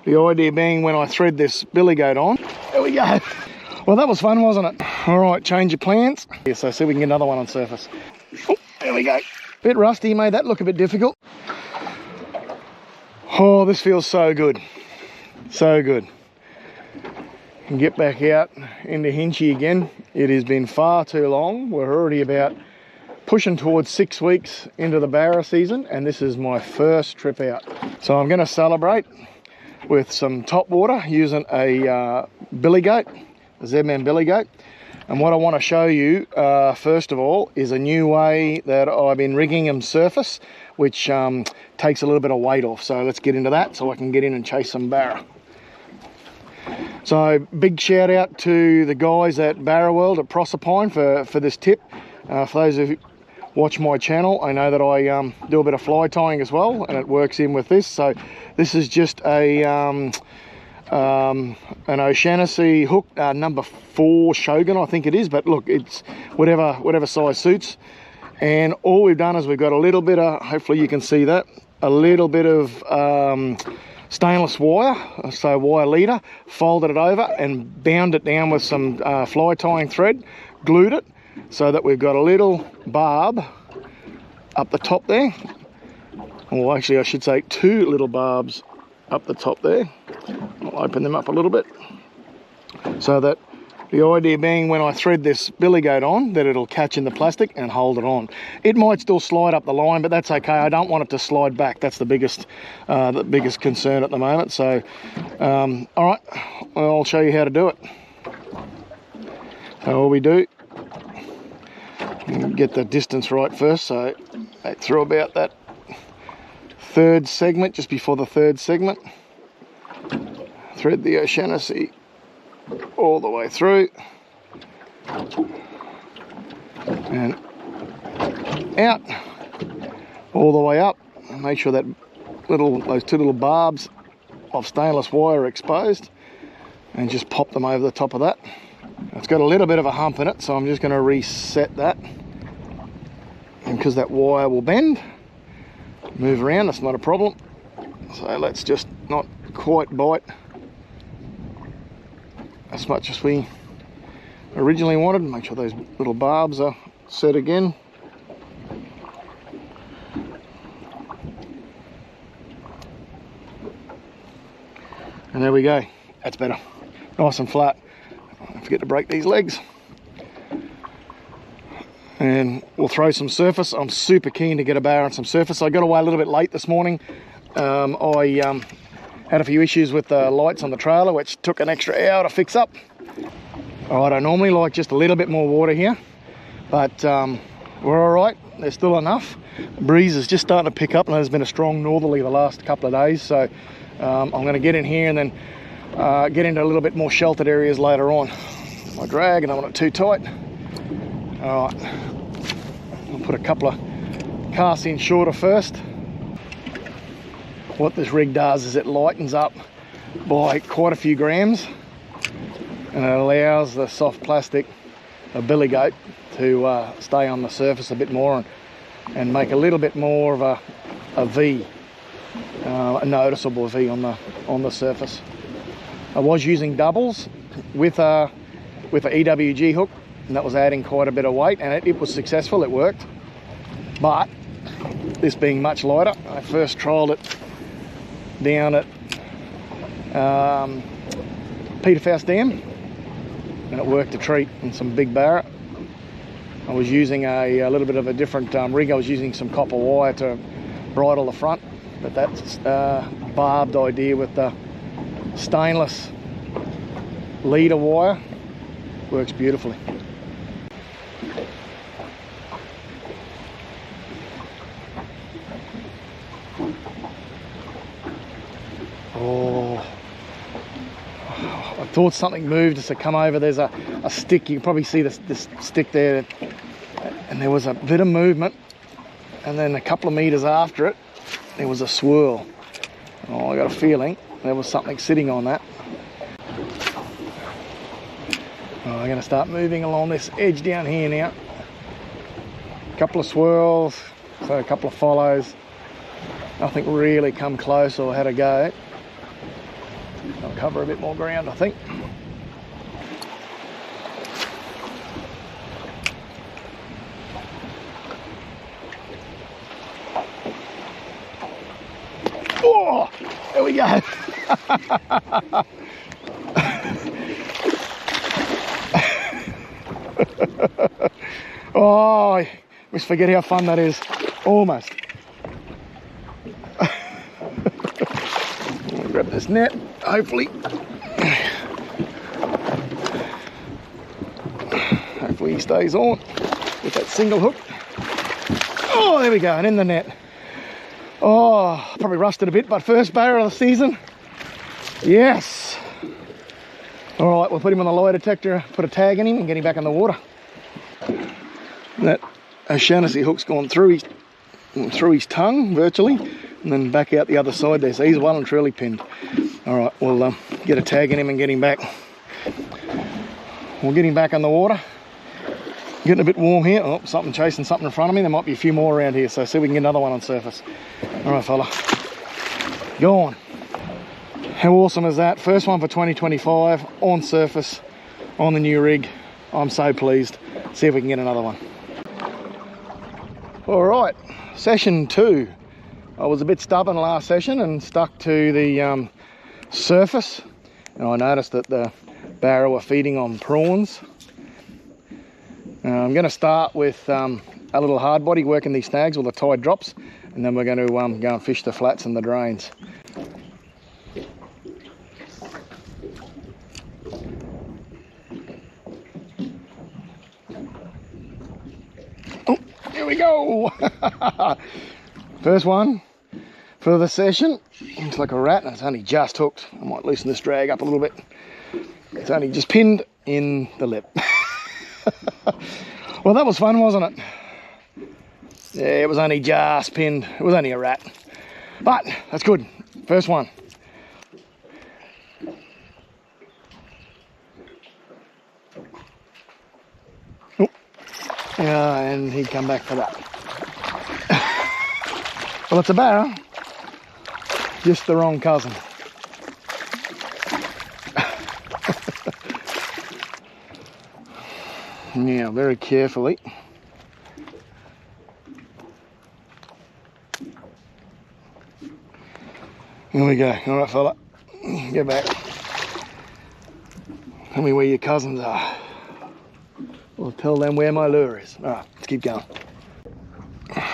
The idea being when I thread this billy goat on, there we go. Well, that was fun, wasn't it? All right, change of plans. Yeah, so see if we can get another one on surface. Oh, there we go. Bit rusty, made that look a bit difficult. Oh, this feels so good. So good. And get back out into Hinchy again. It has been far too long. We're already about pushing towards 6 weeks into the Barra season, and this is my first trip out. So I'm going to celebrate with some Topwater using a billy goat, a Zman Billy Goat. And what I want to show you first of all is a new way that I've been rigging them surface, which takes a little bit of weight off. So let's get into that so I can get in and chase some Barra. So big shout out to the guys at Barra World at Proserpine for this tip. For those who watch my channel, I know that I do a bit of fly tying as well, and it works in with this. So this is just an O'Shaughnessy hook, number 4 Shogun, I think it is, but look, it's whatever size suits. And all we've done is we've got a little bit of, hopefully you can see that, a little bit of stainless wire, so wire leader, folded it over and bound it down with some fly tying thread, glued it so that we've got a little barb up the top there. Well, actually I should say 2 little barbs up the top there. I'll open them up a little bit so that the idea being when I thread this billy goat on that it'll catch in the plastic and hold it on. It might still slide up the line, but that's okay. I don't want it to slide back. That's the biggest concern at the moment. So all right, I'll show you how to do it. So all we do, get the distance right first, so back through about that 3rd segment, just before the 3rd segment, thread the O'Shaughnessy all the way through and out, all the way up. Make sure that those 2 little barbs of stainless wire are exposed, and just pop them over the top of that. It's got a little bit of a hump in it, so I'm just going to reset that, and because that wire will bend, move around, that's not a problem. So let's just not quite bite as much as we originally wanted. Make sure those little barbs are set again. And there we go. That's better. Nice and flat. Don't forget to break these legs. And we'll throw some surface. I'm super keen to get a Barra on some surface. I got away a little bit late this morning. I had a few issues with the lights on the trailer, which took an extra hour to fix up. Alright, I normally like just a little bit more water here, but we're alright. There's still enough. The breeze is just starting to pick up, and there's been a strong northerly the last couple of days, so I'm going to get in here and then get into a little bit more sheltered areas later on. My drag, and I want it too tight. Alright, I'll put a couple of casts in shorter first. What this rig does is it lightens up by quite a few grams, and it allows the soft plastic, a billy goat, to stay on the surface a bit more and make a little bit more of a V, a noticeable V on the surface. I was using doubles with a EWG hook, and that was adding quite a bit of weight, and it was successful, it worked. But this being much lighter, I first trialled it down at Peter Faust Dam, and it worked a treat in some big Barra. I was using a little bit of a different rig. I was using some copper wire to bridle the front, but that's barbed idea with the stainless leader wire works beautifully. Oh, I thought something moved as I come over. There's a stick. You can probably see this stick there, and there was a bit of movement, and then a couple of meters after it there was a swirl. Oh, I got a feeling there was something sitting on that. Oh, I'm going to start moving along this edge down here now. A couple of swirls, so a couple of follows. Nothing really come close or had a go. cover a bit more ground, I think. Oh, there we go. Oh, I always forget how fun that is. Almost. Grab this net, hopefully he stays on with that single hook. Oh, there we go, and in the net. Oh, probably rusted a bit, but first barra of the season. Yes. All right, we'll put him on the lie detector, put a tag in him and get him back in the water. That O'Shaughnessy hook's gone through his tongue virtually, and then back out the other side there, so he's well and truly pinned. All right, we'll get a tag in him and get him back. We'll get him back in the water. Getting a bit warm here. Oh, something chasing something in front of me. There might be a few more around here, so see if we can get another one on surface. All right, fella, go on. How awesome is that? First one for 2025 on surface on the new rig. I'm so pleased. See if we can get another one. All right, session 2. I was a bit stubborn last session and stuck to the surface, and I noticed that the barra were feeding on prawns. I'm going to start with a little hard body working these snags with the tide drops, and then we're going to go and fish the flats and the drains. Oh, here we go. First one for the session. Looks like a rat, and it's only just hooked. I might loosen this drag up a little bit. It's only just pinned in the lip. Well, that was fun, wasn't it? Yeah, it was only just pinned. It was only a rat, but that's good. First one. Oh. Yeah, and he'd come back for that. Well, it's a barra, just the wrong cousin. Now, very carefully, here we go. All right, fella, get back. Tell me where your cousins are. I'll tell them where my lure is. All right, let's keep going.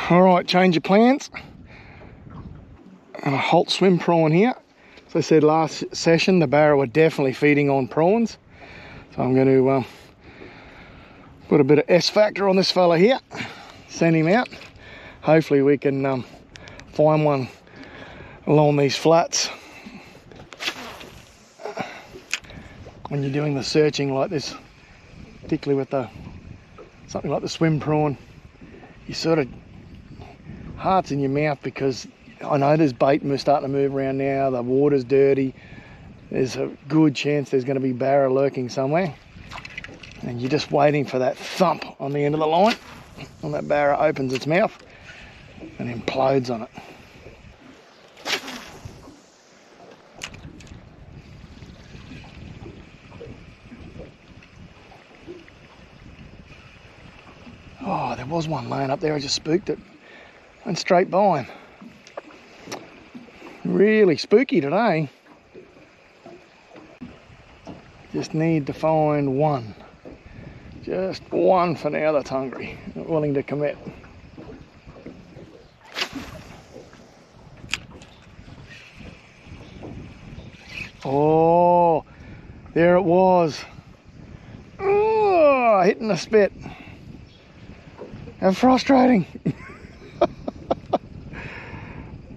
All right, change of plans. A Holt swim prawn here. As I said last session, the barra were definitely feeding on prawns. So I'm going to put a bit of S factor on this fella here, send him out. Hopefully we can find one along these flats. When you're doing the searching like this, particularly with something like the swim prawn, you sort of, heart's in your mouth, because I know there's bait starting to move around now, the water's dirty, there's a good chance there's going to be barra lurking somewhere. And you're just waiting for that thump on the end of the line, and that barra opens its mouth and implodes on it. Oh, there was one laying up there. I just spooked it. Went straight by him. Really spooky today. Just need to find one. Just one for now that's hungry, not willing to commit. Oh, there it was. Oh, hitting the spit. How frustrating.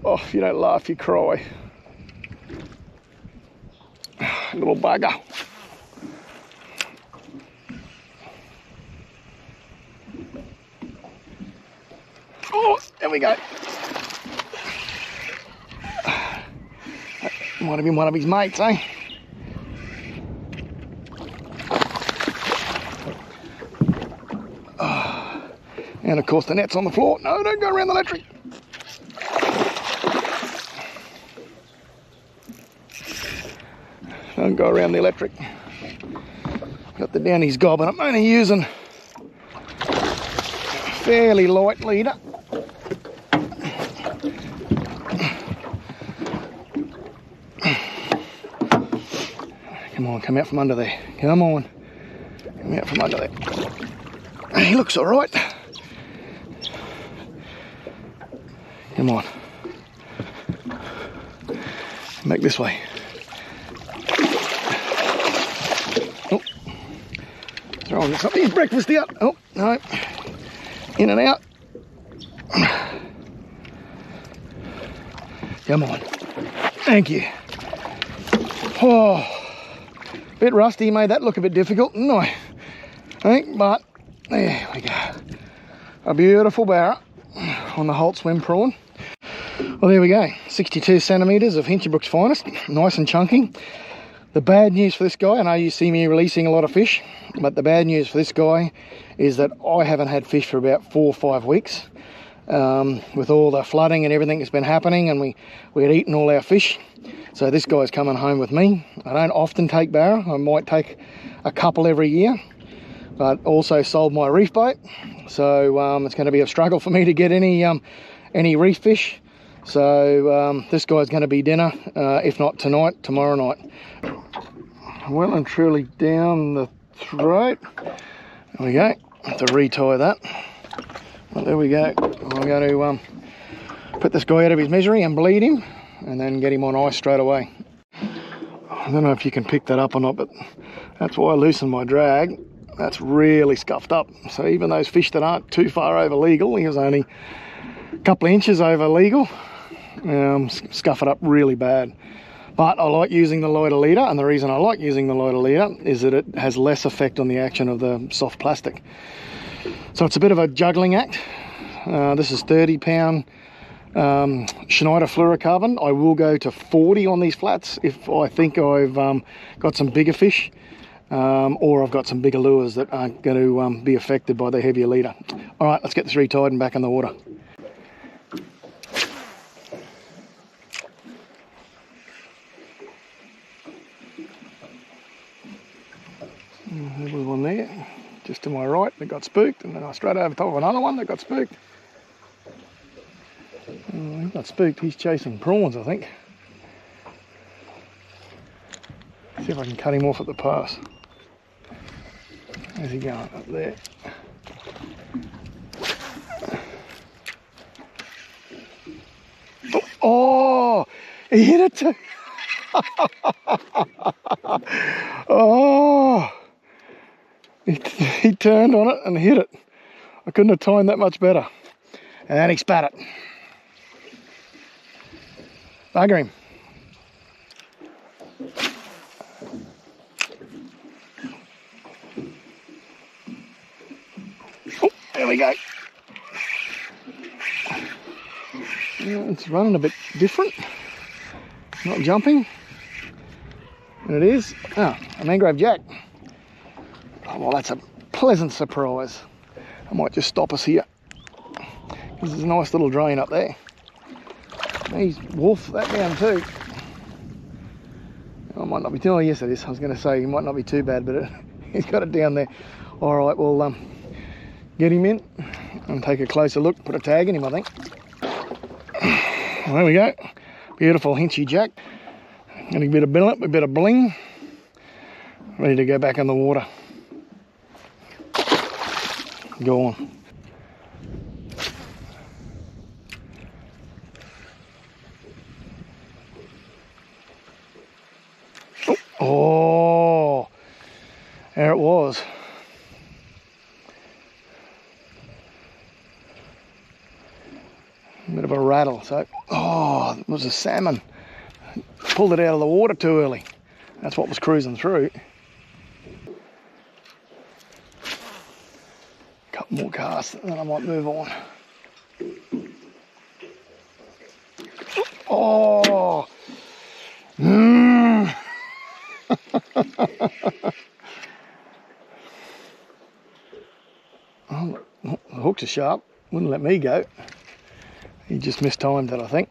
Oh, if you don't laugh, you cry. Little bugger. Oh, there we go. Might have been one of his mates, eh? Oh. And of course the net's on the floor. No, don't go around the latry. Don't go around the electric. Got the Downy's gob, and I'm only using a fairly light leader. Come on, come out from under there. Come on. Come out from under there. He looks all right. Come on. Back this way. Oh. Throwing something breakfast out. Oh, no. In and out. Come on. Thank you. Oh. Bit rusty, made that look a bit difficult, didn't I think? But there we go. A beautiful barra on the Holt swim prawn. Well, there we go. 62 centimetres of Hinchinbrook's finest, nice and chunky. The bad news for this guy, I know you see me releasing a lot of fish, but the bad news for this guy is that I haven't had fish for about 4 or 5 weeks. With all the flooding and everything that's been happening, and we had eaten all our fish. So this guy's coming home with me. I don't often take barra. I might take a couple every year, but also sold my reef boat. So it's going to be a struggle for me to get any reef fish. So this guy's going to be dinner, if not tonight, tomorrow night. Well and truly down the throat. There we go. Have to retie that. Well, there we go. I'm going to put this guy out of his misery and bleed him, and then get him on ice straight away. I don't know if you can pick that up or not, but that's why I loosened my drag. That's really scuffed up. So even those fish that aren't too far over legal, he was only a couple of inches over legal, scuff it up really bad. But I like using the lighter leader, and the reason I like using the lighter leader is that it has less effect on the action of the soft plastic. So it's a bit of a juggling act. This is 30-pound Schneider fluorocarbon. I will go to 40 on these flats if I think I've got some bigger fish, or I've got some bigger lures that aren't going to be affected by the heavier leader. All right, let's get this retied and back in the water. There was one there, just to my right, that got spooked, and then I straight over top of another one that got spooked. Oh, he got spooked, he's chasing prawns, I think. See if I can cut him off at the pass. Where's he going? Up there. Oh, he hit it too. Oh, he turned on it and hit it. I couldn't have timed that much better. And he spat it. Bugger him. Oh, there we go. It's running a bit different. Not jumping. And it is. Oh, a mangrove jack. Oh, well, that's a pleasant surprise. I might just stop us here. There's a nice little drain up there. He's wolfed that down too. Oh, it might not be too, oh yes it is. I was going to say he might not be too bad, but he's got it down there. All right, we'll get him in and take a closer look. Put a tag in him, I think. There we go. Beautiful hinchy jack. Getting a bit of bling. Ready to go back in the water. Go on. Oh, there it was. A bit of a rattle. So, oh, it was a salmon. Pulled it out of the water too early. That's what was cruising through. Couple more casts and then I might move on. Oh. Oh, the hooks are sharp. Wouldn't let me go. He just mistimed it, I think.